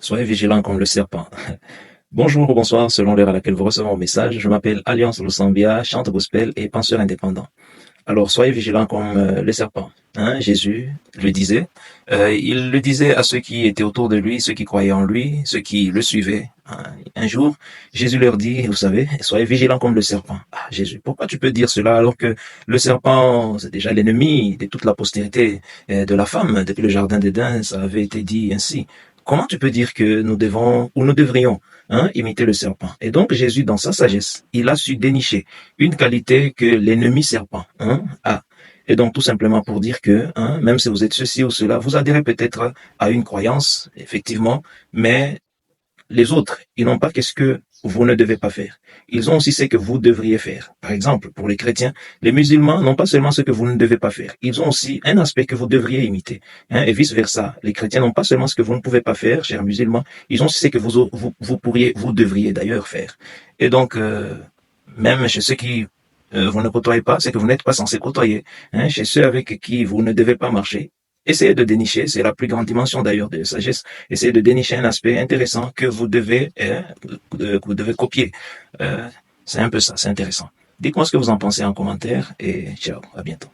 Soyez vigilants comme le serpent. Bonjour ou bonsoir selon l'heure à laquelle vous recevez mon message. Je m'appelle Alliance Lusambia, chante gospel et penseur indépendant. Alors soyez vigilants comme le serpent. Jésus le disait. Il le disait à ceux qui étaient autour de lui, ceux qui croyaient en lui, ceux qui le suivaient. Un jour, Jésus leur dit, vous savez, soyez vigilants comme le serpent. Ah, Jésus, pourquoi tu peux dire cela alors que le serpent, c'est déjà l'ennemi de toute la postérité de la femme. Depuis le jardin d'Éden, ça avait été dit ainsi. Comment tu peux dire que nous devons ou nous devrions imiter le serpent? Et donc Jésus, dans sa sagesse, il a su dénicher une qualité que l'ennemi serpent a. Et donc tout simplement pour dire que, même si vous êtes ceci ou cela, vous adhérez peut-être à une croyance, effectivement, mais les autres, ils n'ont pas qu'est-ce que vous ne devez pas faire. Ils ont aussi ce que vous devriez faire. Par exemple, pour les chrétiens, les musulmans n'ont pas seulement ce que vous ne devez pas faire. Ils ont aussi un aspect que vous devriez imiter. Et vice-versa. Les chrétiens n'ont pas seulement ce que vous ne pouvez pas faire, chers musulmans. Ils ont aussi ce que vous devriez d'ailleurs faire. Et donc, même chez ceux qui vous ne côtoyez pas, c'est que vous n'êtes pas censé côtoyer. Chez ceux avec qui vous ne devez pas marcher, essayez de dénicher, c'est la plus grande dimension d'ailleurs de sagesse, essayez de dénicher un aspect intéressant que vous devez copier. C'est un peu ça, c'est intéressant. Dites-moi ce que vous en pensez en commentaire et ciao, à bientôt.